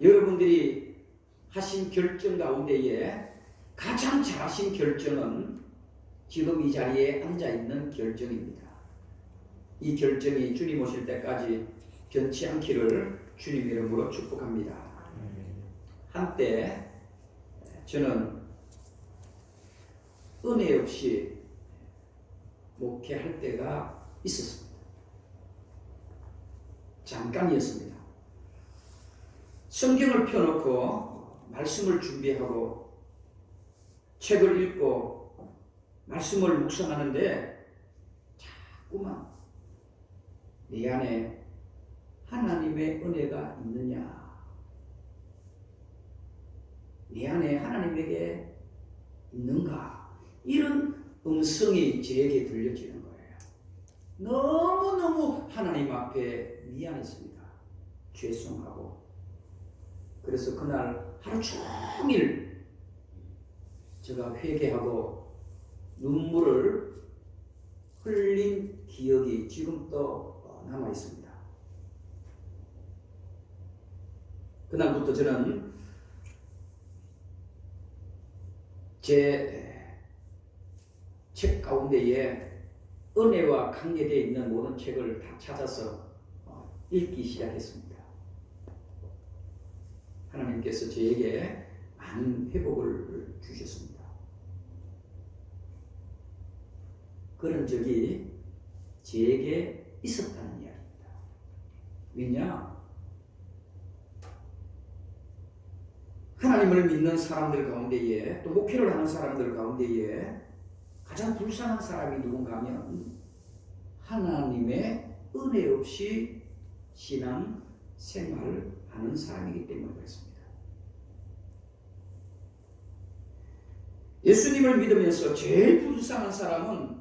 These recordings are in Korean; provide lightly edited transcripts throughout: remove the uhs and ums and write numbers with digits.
여러분들이 하신 결정 가운데에 가장 잘하신 결정은 지금 이 자리에 앉아있는 결정입니다. 이 결정이 주님 오실 때까지 변치 않기를 주님 이름으로 축복합니다. 한때 저는 은혜 없이 목회할 때가 있었습니다. 잠깐이었습니다. 성경을 펴놓고 말씀을 준비하고 책을 읽고 말씀을 묵상하는데 자꾸만 내 안에 하나님의 은혜가 있느냐, 내 안에 하나님에게 있는가, 이런 음성이 저에게 들려지는 거예요. 너무너무 하나님 앞에 미안했습니다. 죄송하고. 그래서 그날 하루 종일 제가 회개하고 눈물을 흘린 기억이 지금도 남아 있습니다. 그날부터 저는 제 책 가운데에 은혜와 관계되어 있는 모든 책을 다 찾아서 읽기 시작했습니다. 하나님께서 저에게 많은 회복을 주셨습니다. 그런 적이 저에게 있었다는 이야기입니다. 왜냐? 하나님을 믿는 사람들 가운데에, 또 목회를 하는 사람들 가운데에 가장 불쌍한 사람이 누군가 하면 하나님의 은혜 없이 신앙 생활을 하는 사람이기 때문에 그렇습니다. 예수님을 믿으면서 제일 불쌍한 사람은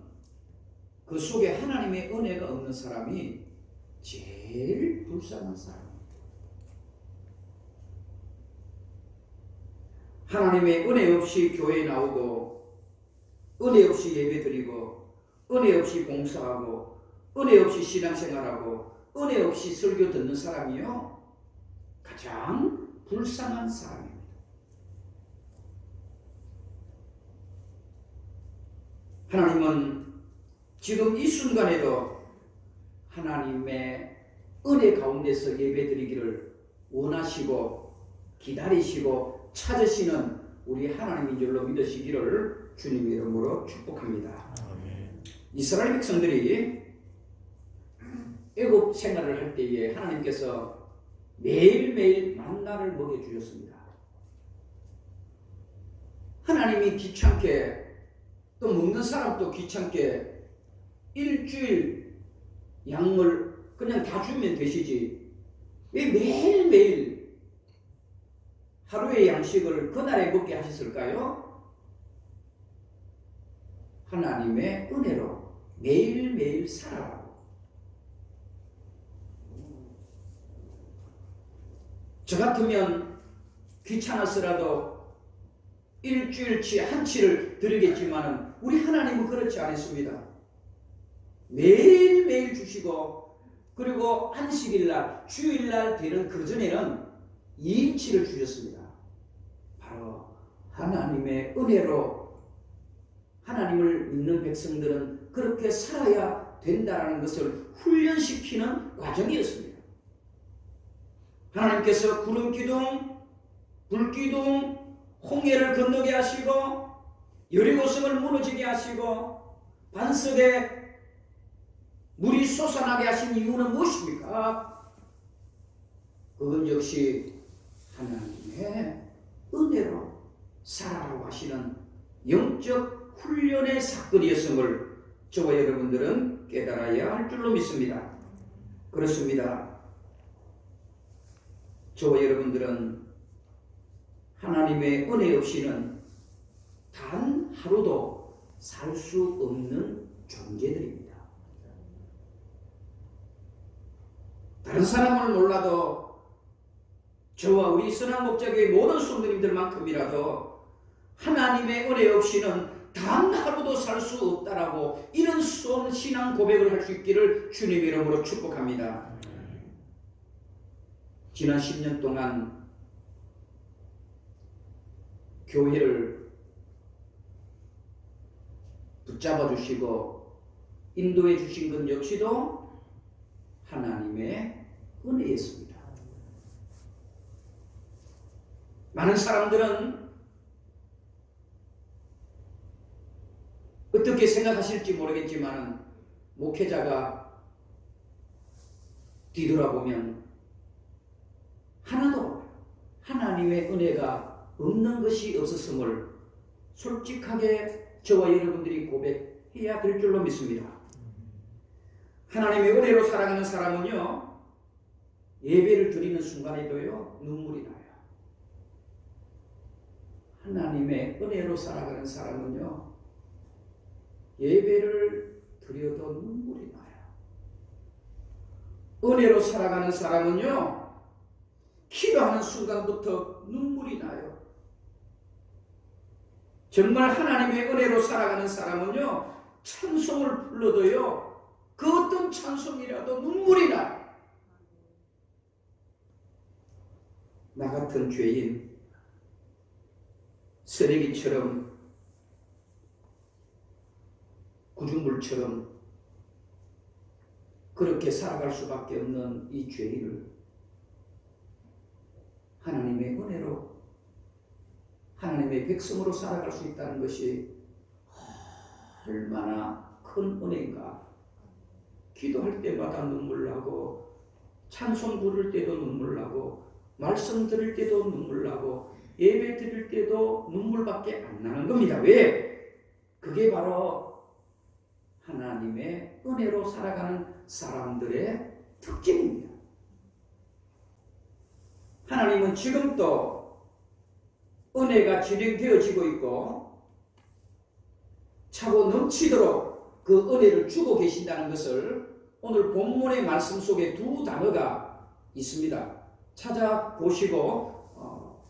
그 속에 하나님의 은혜가 없는 사람이 제일 불쌍한 사람입니다. 하나님의 은혜 없이 교회에 나오고, 은혜 없이 예배 드리고, 은혜 없이 봉사하고, 은혜 없이 신앙생활하고, 은혜 없이 설교 듣는 사람이요, 가장 불쌍한 사람입니다. 하나님은 지금 이 순간에도 하나님의 은혜 가운데서 예배 드리기를 원하시고 기다리시고 찾으시는 우리 하나님인 줄로 믿으시기를 주님의 이름으로 축복합니다. 이스라엘 백성들이 애굽 생활을 할 때에 하나님께서 매일매일 만나를 먹여주셨습니다. 하나님이 귀찮게, 또 먹는 사람도 귀찮게 일주일 양을 그냥 다 주면 되시지, 왜 매일매일 하루의 양식을 그날에 먹게 하셨을까요? 하나님의 은혜로 매일매일 살아가고, 저 같으면 귀찮아서라도 일주일치 한치를 드리겠지만 우리 하나님은 그렇지 않습니다. 매일매일 주시고, 그리고 안식일날, 주일날 되는 그 전에는 2인치를 주셨습니다. 바로 하나님의 은혜로 하나님을 믿는 백성들은 그렇게 살아야 된다는 것을 훈련시키는 과정이었습니다. 하나님께서 구름 기둥, 불 기둥, 홍해를 건너게 하시고 여리고성을 무너지게 하시고 반석에 물이 솟아나게 하신 이유는 무엇입니까? 그건 역시 하나님의 은혜로 살아가고 하시는 영적 훈련의 사건이었음을 저와 여러분들은 깨달아야 할 줄로 믿습니다. 그렇습니다. 저와 여러분들은 하나님의 은혜 없이는 단 하루도 살 수 없는 존재들입니다. 다른 사람을 몰라도 저와 우리 선한목자교회 모든 성도님들만큼이라도 하나님의 은혜 없이는 단 하루도 살 수 없다라고 이런 수없는 신앙 고백을 할 수 있기를 주님의 이름으로 축복합니다. 지난 10년 동안 교회를 붙잡아 주시고 인도해 주신 것 역시도 하나님의 은혜였습니다. 많은 사람들은 어떻게 생각하실지 모르겠지만 목회자가 뒤돌아보면 하나도 하나님의 은혜가 없는 것이 없었음을 솔직하게 저와 여러분들이 고백해야 될 줄로 믿습니다. 하나님의 은혜로 살아가는 사람은요, 예배를 드리는 순간에도요 눈물이 나요. 하나님의 은혜로 살아가는 사람은요, 예배를 드려도 눈물이 나요. 은혜로 살아가는 사람은요, 기도하는 순간부터 눈물이 나요. 정말 하나님의 은혜로 살아가는 사람은요, 찬송을 불러도요, 그 어떤 찬송이라도 눈물이 나요. 나 같은 죄인, 쓰레기처럼 구준물처럼 그렇게 살아갈 수밖에 없는 이 죄인을 하나님의 은혜로 하나님의 백성으로 살아갈 수 있다는 것이 얼마나 큰 은혜인가. 기도할 때마다 눈물 나고, 찬송 부를 때도 눈물 나고, 말씀 들을 때도 눈물 나고, 예배 드릴 때도 눈물밖에 안 나는 겁니다. 왜? 그게 바로 하나님의 은혜로 살아가는 사람들의 특징입니다. 하나님은 지금도 은혜가 진행되어지고 있고 차고 넘치도록 그 은혜를 주고 계신다는 것을 오늘 본문의 말씀 속에 두 단어가 있습니다. 찾아보시고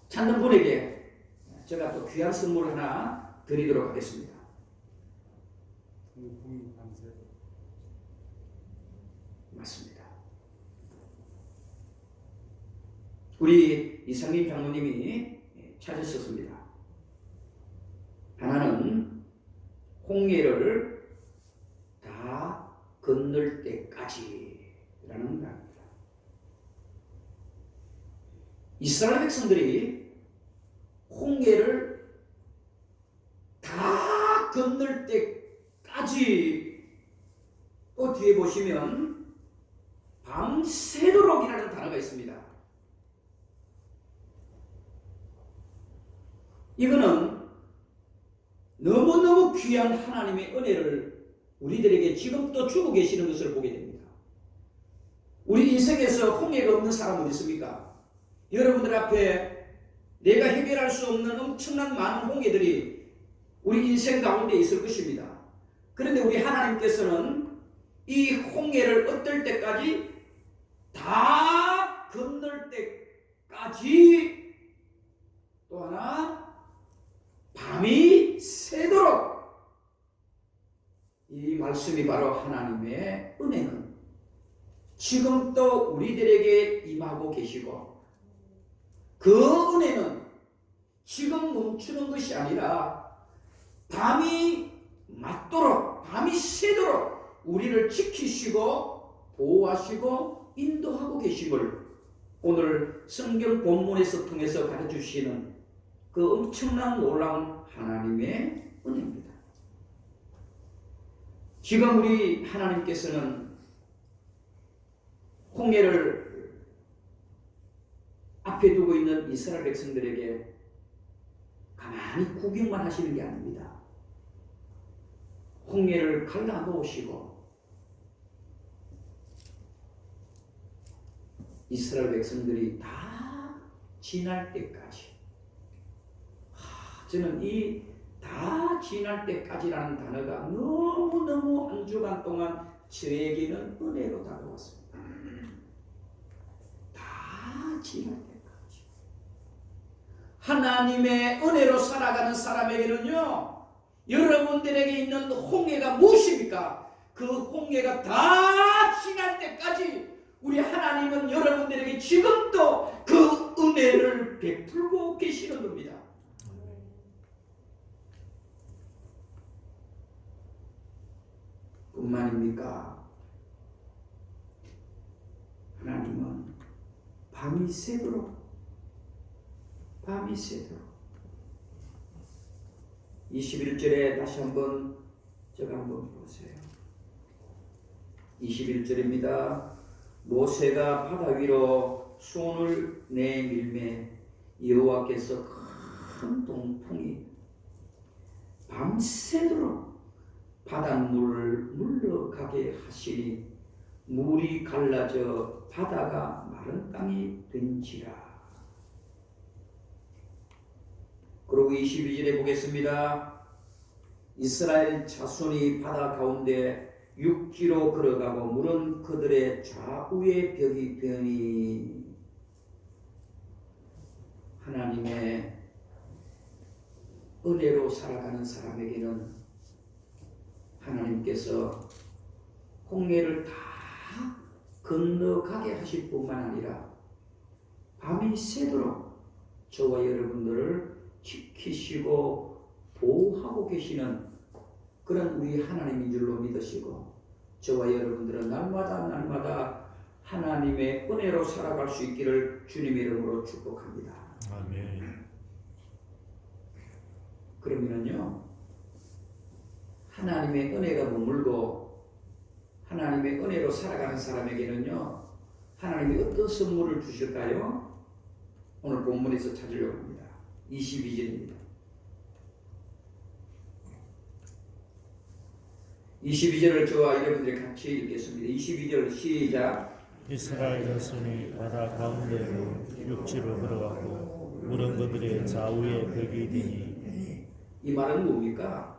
찾는 분에게 제가 또 귀한 선물 하나 드리도록 하겠습니다. 맞습니다. 우리 이상림 장로님이 찾으셨습니다. 하나는 홍해를 다 건널 때까지라는 말입니다. 이스라엘 백성들이 홍해를 다 건널 때까지, 또 뒤에 보시면 밤새도록이라는 단어가 있습니다. 이거는 너무너무 귀한 하나님의 은혜를 우리들에게 지금도 주고 계시는 것을 보게 됩니다. 우리 인생에서 홍해가 없는 사람 어디 있습니까? 여러분들 앞에 내가 해결할 수 없는 엄청난 많은 홍해들이 우리 인생 가운데 있을 것입니다. 그런데 우리 하나님께서는 이 홍해를 어떨 때까지? 다 건널 때까지. 또 하나, 밤이 새도록. 이 말씀이 바로 하나님의 은혜는 지금도 우리들에게 임하고 계시고, 그 은혜는 지금 멈추는 것이 아니라 밤이 맞도록, 밤이 새도록 우리를 지키시고 보호하시고 인도하고 계심을 오늘 성경 본문에서 통해서 가르쳐주시는 그 엄청난 놀라운 하나님의 은혜입니다. 지금 우리 하나님께서는 홍해를 앞에 두고 있는 이스라엘 백성들에게 가만히 구경만 하시는 게 아닙니다. 홍해를 갈라놓으시고 이스라엘 백성들이 다 지날 때까지, 저는 이 다 지날 때까지라는 단어가 너무너무 한 주간 동안 저에게는 은혜로 다가왔습니다. 다 지날 때까지. 하나님의 은혜로 살아가는 사람에게는요, 여러분들에게 있는 홍해가 무엇입니까? 그 홍해가 다 지날 때까지 우리 하나님은 여러분들에게 지금도 그 은혜를 베풀고 계시는 겁니다. 뿐만입니까? 하나님은 밤이 새도록 21절에 다시 한번 제가 한번 보세요. 21절입니다. 모세가 바다 위로 손을 내밀매 여호와께서 큰 동풍이 밤새도록 바닷물을 물러가게 하시니 물이 갈라져 바다가 마른 땅이 된지라. 그리고 22절에 보겠습니다. 이스라엘 자손이 바다 가운데 육지로 걸어가고 물은 그들의 좌우의 벽이 되니. 하나님의 은혜로 살아가는 사람에게는 하나님께서 홍해를 다 건너가게 하실 뿐만 아니라 밤이 새도록 저와 여러분들을 지키시고 보호하고 계시는 그런 우리 하나님인 줄로 믿으시고, 저와 여러분들은 날마다 하나님의 은혜로 살아갈 수 있기를 주님의 이름으로 축복합니다. 아멘. 그러면은요, 하나님의 은혜가 머물고 하나님의 은혜로 살아가는 사람에게는요, 하나님이 어떤 선물을 주실까요? 오늘 본문에서 찾으려고 합니다. 22절입니다. 22절을 저와 여러분들이 같이 읽겠습니다. 22절 시작. 이스라엘 자손이 바다 가운데로 육지로 걸어가고 물은 그들의 좌우에 벽이 되니. 이 말은 뭡니까?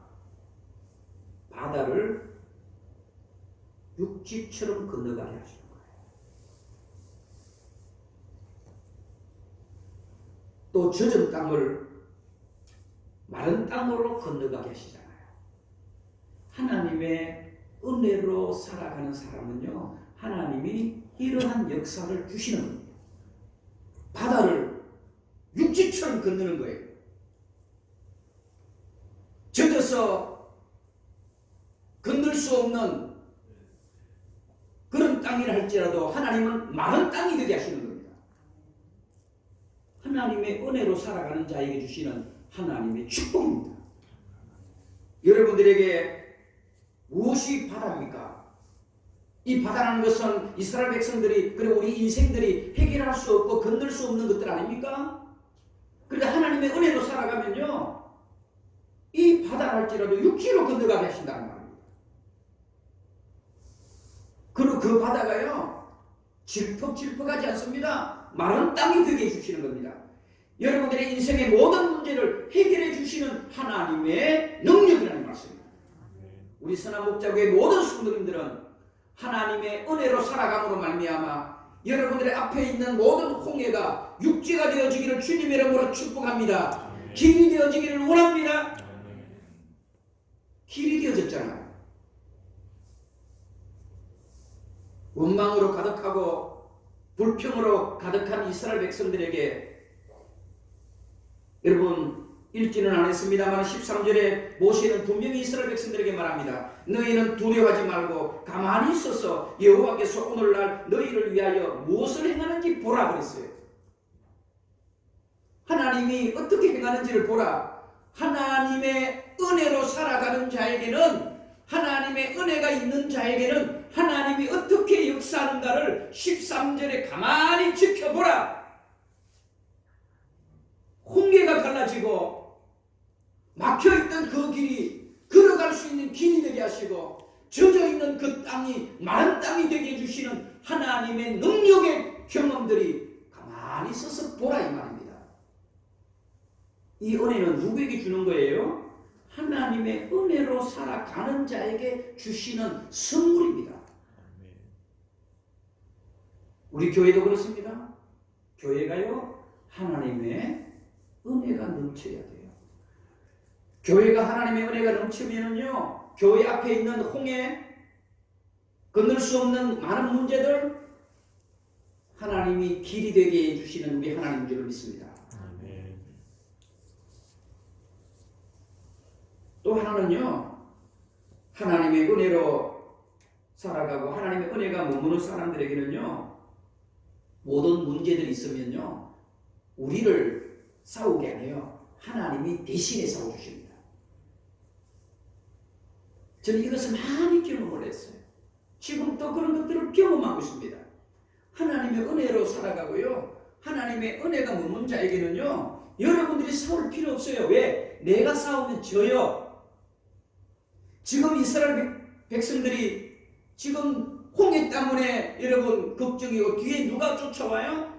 바다를 육지처럼 건너가게 하시는 거예요. 또 젖은 땅을 마른 땅으로 건너가게 하시잖아요. 하나님의 은혜로 살아가는 사람은요, 하나님이 이러한 역사를 주시는 겁니다. 바다를 육지처럼 건너는 거예요. 젖어서 건널 수 없는 그런 땅이라 할지라도 하나님은 마른 땅이 되게 하시는 겁니다. 하나님의 은혜로 살아가는 자에게 주시는 하나님의 축복입니다. 여러분들에게 무엇이 바다입니까? 이 바다라는 것은 이스라엘 백성들이, 그리고 우리 인생들이 해결할 수 없고 건널 수 없는 것들 아닙니까? 그런데 하나님의 은혜로 살아가면요, 이 바다를 할지라도 육지로 건너가게 하신다는 말입니다. 그리고 그 바다가요, 질퍽질퍽하지 않습니다. 마른 땅이 되게 해주시는 겁니다. 여러분들의 인생의 모든 문제를 해결해 주시는 하나님의 능력이라는 말씀입니다. 우리 선한목자교회 모든 성도님들은 하나님의 은혜로 살아감으로 말미암아 여러분들의 앞에 있는 모든 홍해가 육지가 되어지기를 주님의 이름으로 축복합니다. 길이 되어지기를 원합니다. 길이 되어졌잖아요. 원망으로 가득하고 불평으로 가득한 이스라엘 백성들에게, 여러분 읽지는 않았습니다만 13절에 모세는 분명히 이스라엘 백성들에게 말합니다. 너희는 두려워하지 말고 가만히 있어서 여호와께서 오늘날 너희를 위하여 무엇을 행하는지 보라 그랬어요. 하나님이 어떻게 행하는지를 보라. 하나님의 은혜로 살아가는 자에게는, 하나님의 은혜가 있는 자에게는 하나님이 어떻게 역사하는가를 13절에 가만히 지켜보라. 홍해가 갈라지고 막혀있던 그 길이 걸어갈 수 있는 길이 되게 하시고, 젖어있는 그 땅이 마른 땅이 되게 해주시는 하나님의 능력의 경험들이 가만히 서서 보라 이 말입니다. 이 은혜는 누구에게 주는 거예요? 하나님의 은혜로 살아가는 자에게 주시는 선물입니다. 우리 교회도 그렇습니다. 교회가요, 하나님의 은혜가 넘쳐야 돼요. 교회가 하나님의 은혜가 넘치면은요, 교회 앞에 있는 홍해, 건널 수 없는 많은 문제들 하나님이 길이 되게 해주시는 우리 하나님인 줄 믿습니다. 또 하나는요, 하나님의 은혜로 살아가고 하나님의 은혜가 머무는 사람들에게는요, 모든 문제들이 있으면요, 우리를 싸우게 안 해요. 하나님이 대신에 싸워주십니다. 저는 이것을 많이 경험을 했어요. 지금도 그런 것들을 경험하고 있습니다. 하나님의 은혜로 살아가고요, 하나님의 은혜가 머문 자에게는요, 여러분들이 싸울 필요 없어요. 왜? 내가 싸우면 져요. 지금 이스라엘 백성들이 지금 홍해 때문에 여러분 걱정이고, 뒤에 누가 쫓아와요?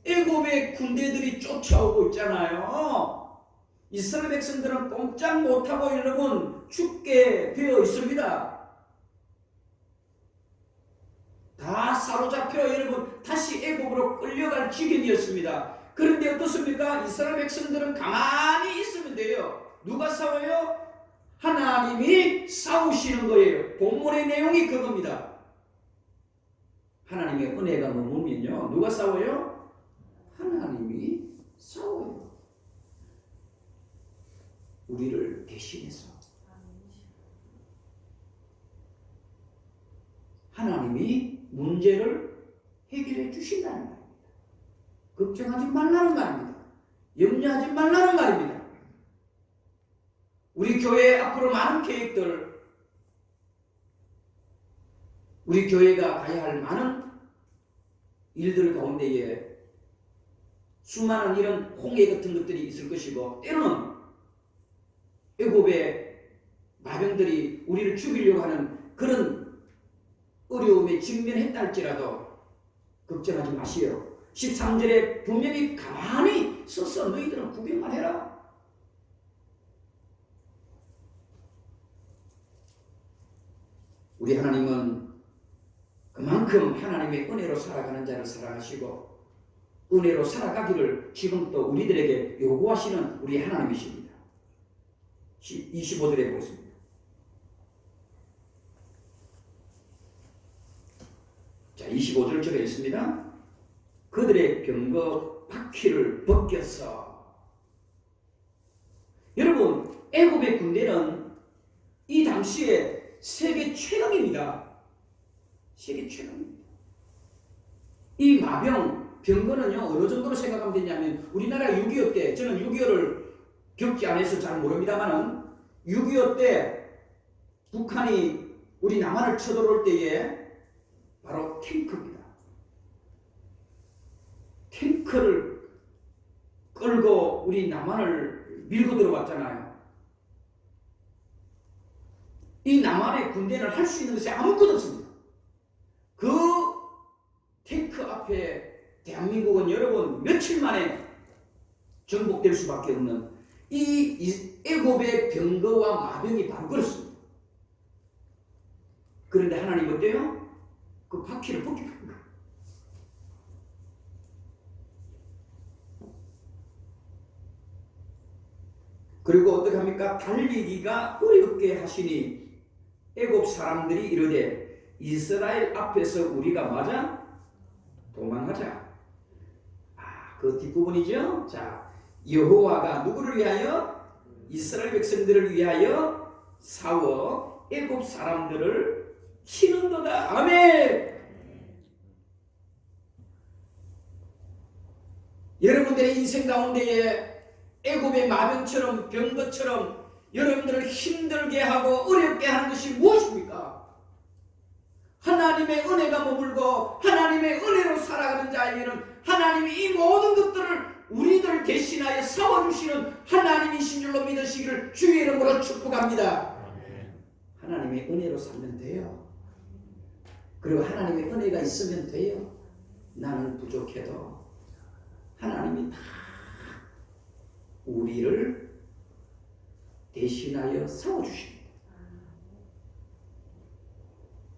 애굽의 군대들이 쫓아오고 있잖아요. 이스라엘 백성들은 꼼짝 못하고 여러분 죽게 되어 있습니다. 다 사로잡혀 여러분 다시 애굽으로 끌려갈 지경이었습니다. 그런데 어떻습니까? 이스라엘 백성들은 가만히 있으면 돼요. 누가 싸워요? 하나님이 싸우시는 거예요. 본문의 내용이 그겁니다. 하나님의 은혜가 머물면요, 누가 싸워요? 하나님이 싸워요. 우리를 대신해서 하나님이 문제를 해결해 주신다는 말입니다. 걱정하지 말라는 말입니다. 염려하지 말라는 말입니다. 우리 교회 앞으로 많은 계획들, 우리 교회가 가야 할 많은 일들 가운데에 수많은 이런 홍해 같은 것들이 있을 것이고, 때로는 애굽의 마병들이 우리를 죽이려고 하는 그런 어려움에 직면했다 할지라도 걱정하지 마시오. 13절에 분명히 가만히 서서 너희들은 구경만 해라. 우리 하나님은 그만큼 하나님의 은혜로 살아가는 자를 사랑하시고 은혜로 살아가기를 지금 또 우리들에게 요구하시는 우리 하나님이십니다. 25절에 보겠습니다. 자, 25절 적혀 있습니다. 그들의 병거 바퀴를 벗겨서. 여러분, 애굽의 군대는 이 당시에 세계 최강입니다. 세계 최강입니다. 이 마병, 병거는요, 어느 정도로 생각하면 되냐면, 우리나라 6.25 때, 저는 6.25를 겪지 않아서 잘 모릅니다만은, 6.25 때 북한이 우리 남한을 쳐들어올 때에 바로 탱크입니다. 탱크를 끌고 우리 남한을 밀고 들어왔잖아요. 이 남한의 군대는 할 수 있는 것이 아무것도 없습니다. 그 탱크 앞에 대한민국은 여러분 며칠 만에 정복될 수밖에 없는 이 애굽의 병거와 마병이 바로 그렇습니다. 그런데 하나님 어때요? 그 바퀴를 벗깁니다. 그리고 어떻게 합니까? 달리기가 어렵게 하시니 애굽 사람들이 이르되 이스라엘 앞에서 우리가 맞아 도망하자. 그 뒷부분이죠. 자, 여호와가 누구를 위하여? 이스라엘 백성들을 위하여 싸워 애굽 사람들을 치는도다. 아멘. 여러분들의 인생 가운데에 애굽의 마병처럼 병거처럼 여러분들을 힘들게 하고 어렵게 하는 것이 무엇입니까? 하나님의 은혜가 머물고 하나님의 은혜로 살아가는 자에게는 하나님이 이 모든 것들을 우리들 대신하여 싸워주시는 하나님이신 줄로 믿으시기를 주의 이름으로 축복합니다. 하나님의 은혜로 살면 돼요. 그리고 하나님의 은혜가 있으면 돼요. 나는 부족해도 하나님이 다 우리를 대신하여 싸워주십니다.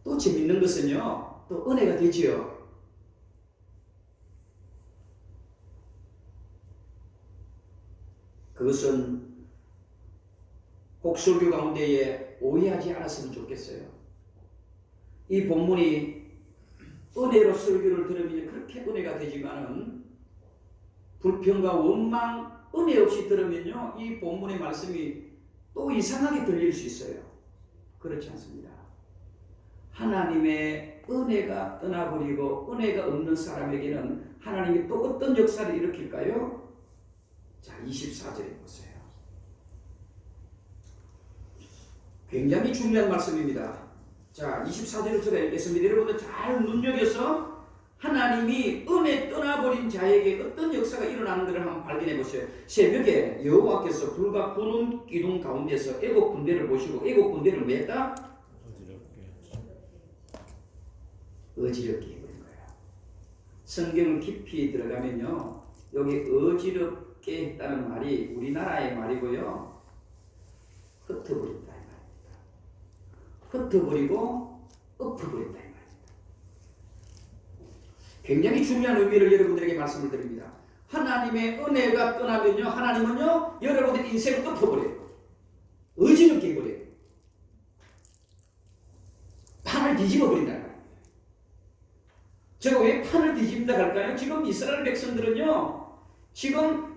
또 재밌는 것은요, 또 은혜가 되지요. 그것은 곡설교 가운데에 오해하지 않았으면 좋겠어요. 이 본문이 은혜로 설교를 들으면 그렇게 은혜가 되지만은 불평과 원망, 은혜 없이 들으면요, 이 본문의 말씀이 또 이상하게 들릴 수 있어요. 그렇지 않습니다. 하나님의 은혜가 떠나버리고 은혜가 없는 사람에게는 하나님이 또 어떤 역사를 일으킬까요? 자, 24절에 보세요. 굉장히 중요한 말씀입니다. 자, 24절을 제가 읽겠습니다. 여러분들 잘 눈여겨서 하나님이 은혜 떠나버린 자에게 어떤 역사가 일어나는 것을 한번 발견해 보세요. 새벽에 여호와께서 불과 구름 기둥 가운데서 애국 군대를 보시고 애국 군대를 왜 했다? 어지럽게 해버린 거예요. 성경을 깊이 들어가면요, 여기 어지럽게 했다는 말이 우리나라의 말이고요, 흩어버린다 이 말입니다. 흩어버리고 엎어버린다 이 말입니다. 굉장히 중요한 의미를 여러분들에게 말씀을 드립니다. 하나님의 은혜가 떠나면요, 하나님은요 여러분들 인생을 엎어버려요. 어지럽게 해버려요. 판을 뒤집어 버린다는 거예요. 제가 왜 판을 뒤집는다 할까요? 지금 이스라엘 백성들은요, 지금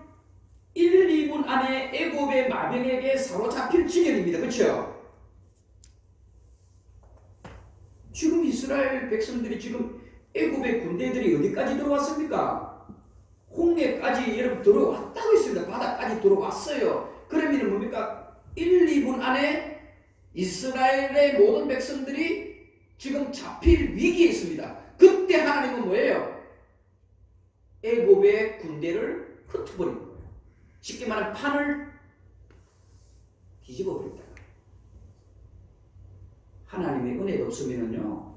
1, 2분 안에 애굽의 마병에게 사로잡힐 지경입니다. 그렇죠? 지금 이스라엘 백성들이 지금 애굽의 군대들이 어디까지 들어왔습니까? 홍해까지 여러분 들어왔다고 했습니다. 바다까지 들어왔어요. 그러면 뭡니까? 1, 2분 안에 이스라엘의 모든 백성들이 지금 잡힐 위기에 있습니다. 그때 하나님은 뭐예요? 애굽의 군대를 흩어버린 거예요. 쉽게 말하면 판을 뒤집어 버렸다. 하나님의 은혜가 없으면요,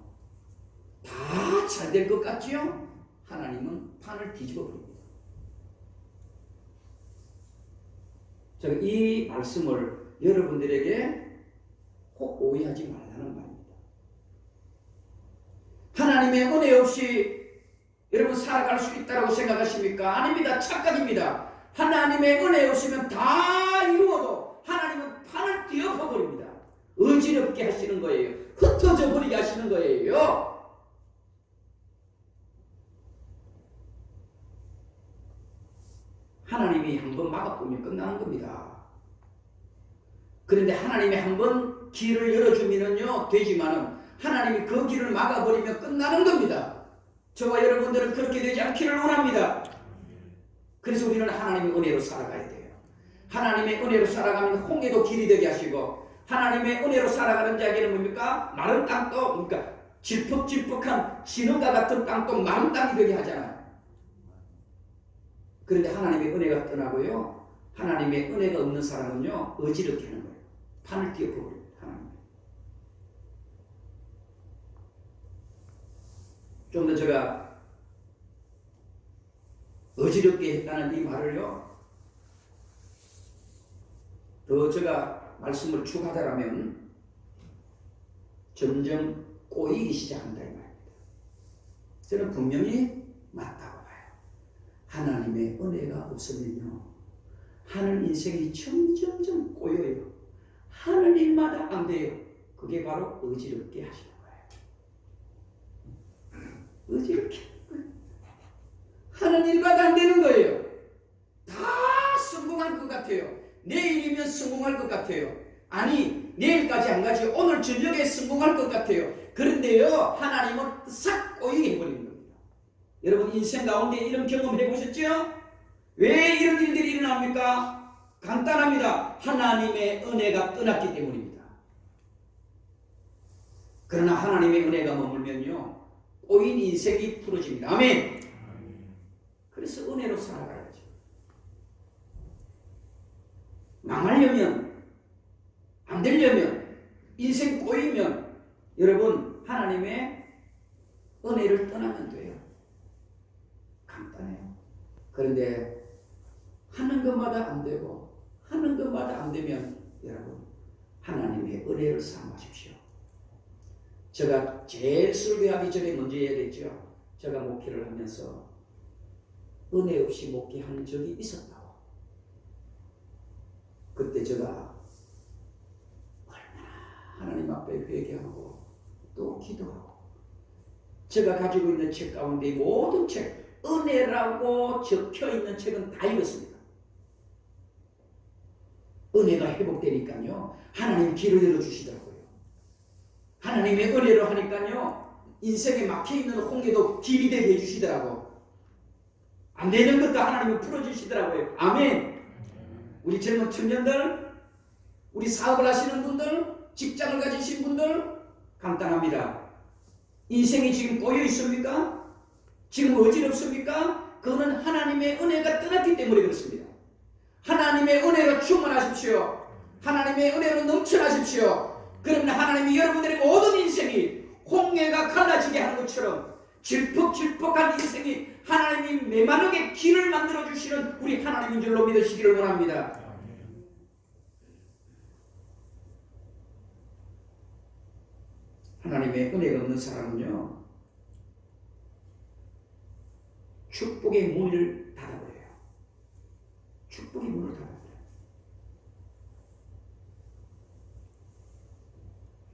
다 잘 될 것 같지요? 하나님은 판을 뒤집어 버립니다. 제가 이 말씀을 여러분들에게 혹 오해하지 말라는 말입니다. 하나님의 은혜 없이 여러분 살아갈 수 있다고 생각하십니까? 아닙니다. 착각입니다. 하나님의 은혜 없으면 다 이루어도 하나님은 판을 뒤엎어 버립니다. 어지럽게 하시는 거예요. 흩어져 버리게 하시는 거예요. 하나님이 한번 막아보면 끝나는 겁니다. 그런데 하나님이 한번 길을 열어주면요 되지만은 하나님이 그 길을 막아버리면 끝나는 겁니다. 저와 여러분들은 그렇게 되지 않기를 원합니다. 그래서 우리는 하나님의 은혜로 살아가야 돼요. 하나님의 은혜로 살아가면 홍해도 길이 되게 하시고, 하나님의 은혜로 살아가는 자에게는 뭡니까? 마른 땅도, 그러니까 질퍽질퍽한 진흙과 같은 땅도 마른 땅이 되게 하잖아요. 그런데 하나님의 은혜가 떠나고요, 하나님의 은혜가 없는 사람은요 어지럽게 하는 거예요. 판을 뒤엎어버려요. 하나님. 좀 더 제가 어지럽게 했다는 이 말을요, 더 제가 말씀을 추가하자면 점점 꼬이기 시작한다 이 말입니다. 저는 분명히 맞다고 봐요. 하나님의 은혜가 없으면요, 하는 인생이 점점점 꼬여요. 하는 일마다 안 돼요. 그게 바로 어지럽게 하시는 거예요. 어지럽게 하는 일마다 안 되는 거예요. 다 성공할 것 같아요. 내일이면 성공할 것 같아요. 아니, 내일까지 안 가지 오늘 저녁에 성공할 것 같아요. 그런데요, 하나님은 싹 꼬이게 해버리는 겁니다. 여러분 인생 가운데 이런 경험 해보셨죠? 왜 이런 일들이 일어납니까? 간단합니다. 하나님의 은혜가 떠났기 때문입니다. 그러나 하나님의 은혜가 머물면요, 꼬인 인생이 풀어집니다. 아멘. 그래서 은혜로 살아가야죠. 망하려면, 안 되려면, 인생 꼬이면 여러분 하나님의 은혜를 떠나면 돼요. 간단해요. 그런데 하는 것마다 안 되고 하는 것마다 안 되면 여러분 하나님의 은혜를 사모하십시오. 제가 제일 설교하기 전에 먼저 얘기했죠. 제가 목회를 하면서 은혜 없이 목회한 적이 있었다고. 그때 제가 얼마나 하나님 앞에 회개하고 또 기도하고, 제가 가지고 있는 책 가운데 모든 책, 은혜라고 적혀있는 책은 다 읽었습니다. 은혜가 회복되니까요, 하나님 길을 열어주시더라고요. 하나님의 은혜로 하니까요, 인생에 막혀있는 홍해도 길이 되게 해주시더라고. 안 되는 것도 하나님이 풀어주시더라고요. 아멘. 우리 젊은 청년들, 우리 사업을 하시는 분들, 직장을 가지신 분들, 간단합니다. 인생이 지금 꼬여 있습니까? 지금 어지럽습니까? 그거는 하나님의 은혜가 떠났기 때문에 그렇습니다. 하나님의 은혜로 충만하십시오. 하나님의 은혜로 넘쳐나십시오. 그러면 하나님이 여러분들의 모든 인생이 홍해가 갈라지게 하는 것처럼 질퍽질퍽한 인생이 하나님이 메마르게 길을 만들어 주시는 우리 하나님인 줄로 믿으시기를 원합니다. 하나님의 은혜가 없는 사람은요, 축복의 문을 닫아버려요. 축복의 문을 닫아버려요.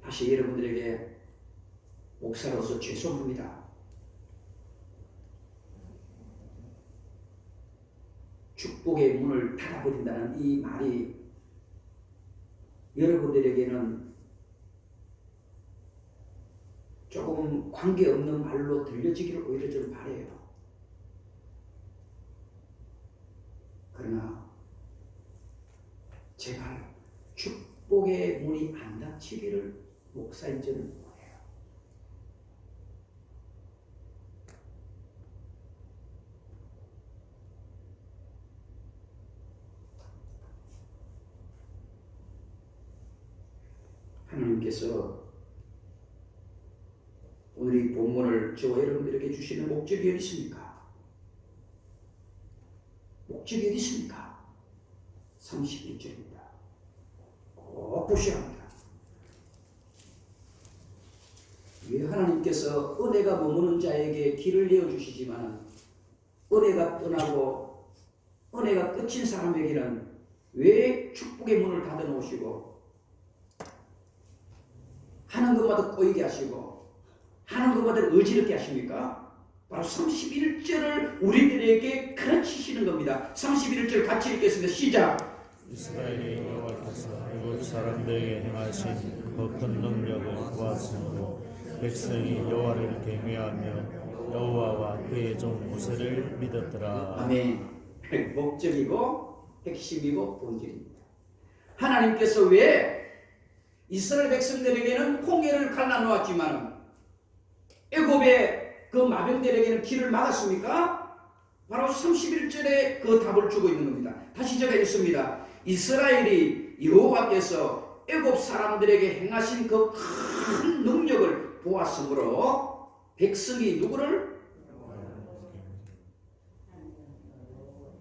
다시 여러분들에게 목사로서 죄송합니다. 축복의 문을 닫아버린다는 이 말이 여러분들에게는 조금 관계없는 말로 들려지기를 오히려 좀 바래요. 그러나 제발 축복의 문이 안 닫히기를 목사인 줄을 원해요. 하나님께서 오늘 이 본문을 저와 여러분들에게 주시는 목적이 어디 있습니까? 목적이 어디 있습니까? 31절입니다. 꼭 보셔야 합니다. 왜 하나님께서 은혜가 머무는 자에게 길을 내어주시지만 은혜가 떠나고 은혜가 끝인 사람에게는 왜 축복의 문을 닫아 놓으시고 하는 것마다 꼬이게 하시고 하는 것마다 어지럽게 하십니까? 바로 31절을 우리들에게 가르치시는 겁니다. 31절 같이 읽겠습니다. 시작. 이스라엘의 여호와께서 애굽 사람들에게 행하신 그 큰 능력을 보았으므로 백성이 여호와를 경외하며 여호와와 그의 종 모세를 믿었더라. 아멘. 목적이고 핵심이고 본질입니다. 하나님께서 왜 이스라엘 백성들에게는 홍해를 갈라놓았지만 애굽의 그 마병들에게는 길을 막았습니까? 바로 31절에 그 답을 주고 있는 겁니다. 다시 제가 읽습니다. 이스라엘이 여호와께서 애굽 사람들에게 행하신 그 큰 능력을 보았으므로 백성이 누구를?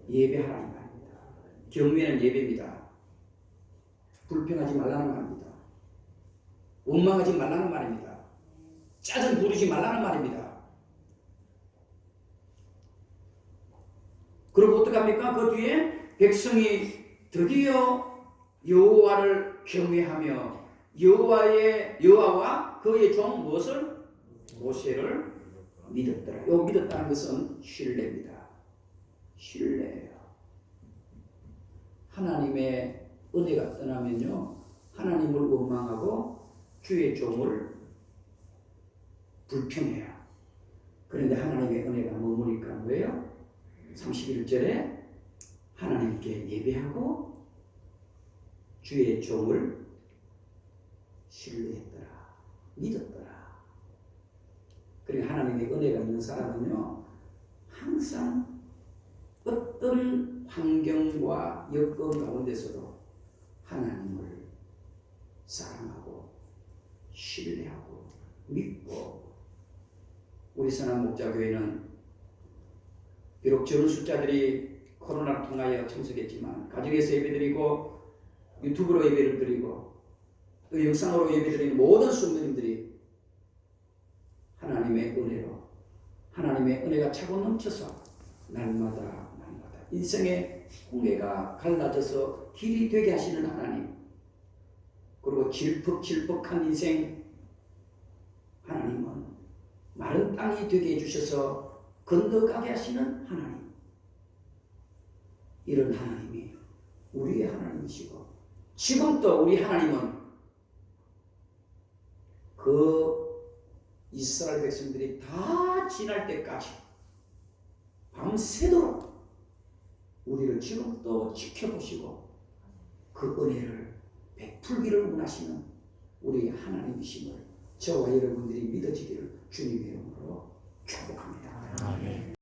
예배하라는 말입니다. 경외는 예배입니다. 불평하지 말라는 말입니다. 원망하지 말라는 말입니다. 짜증 부리지 말라는 말입니다. 그리고 어떡합니까? 그 뒤에 백성이 드디어 여호와를 경외하며 여호와와 그의 종 무엇을? 모세를 믿었더라. 요 믿었다는 것은 신뢰입니다. 신뢰예요. 하나님의 은혜가 떠나면요, 하나님을 원망하고 주의 종을 불평해요. 그런데 하나님의 은혜가 머무니까 뭐예요? 31절에 하나님께 예배하고 주의 종을 신뢰했더라. 믿었더라. 그러니까 하나님의 은혜가 있는 사람은요, 항상 어떤 환경과 여건 가운데서도 하나님을 사랑하고 신뢰하고 믿고. 우리 선한목자교회는 비록 적은 숫자들이 코로나를 통하여 참석했지만 가정에서 예배드리고 유튜브로 예배를 드리고 또 영상으로 예배드리는 모든 성도님들이 하나님의 은혜로, 하나님의 은혜가 차고 넘쳐서 날마다 인생의 홍해가 갈라져서 길이 되게 하시는 하나님, 그리고 질퍽질퍽한 인생, 하나님은 마른 땅이 되게 해주셔서 건너가게 하시는 하나님. 이런 하나님이 우리의 하나님이시고, 지금도 우리 하나님은 그 그 이스라엘 백성들이 다 지날 때까지 밤새도록 우리를 지금도 지켜보시고 그 은혜를 베풀기를 원하시는 우리 하나님이심을 저와 여러분들이 믿어지기를 주님의 이름으로 축복합니다. 아멘.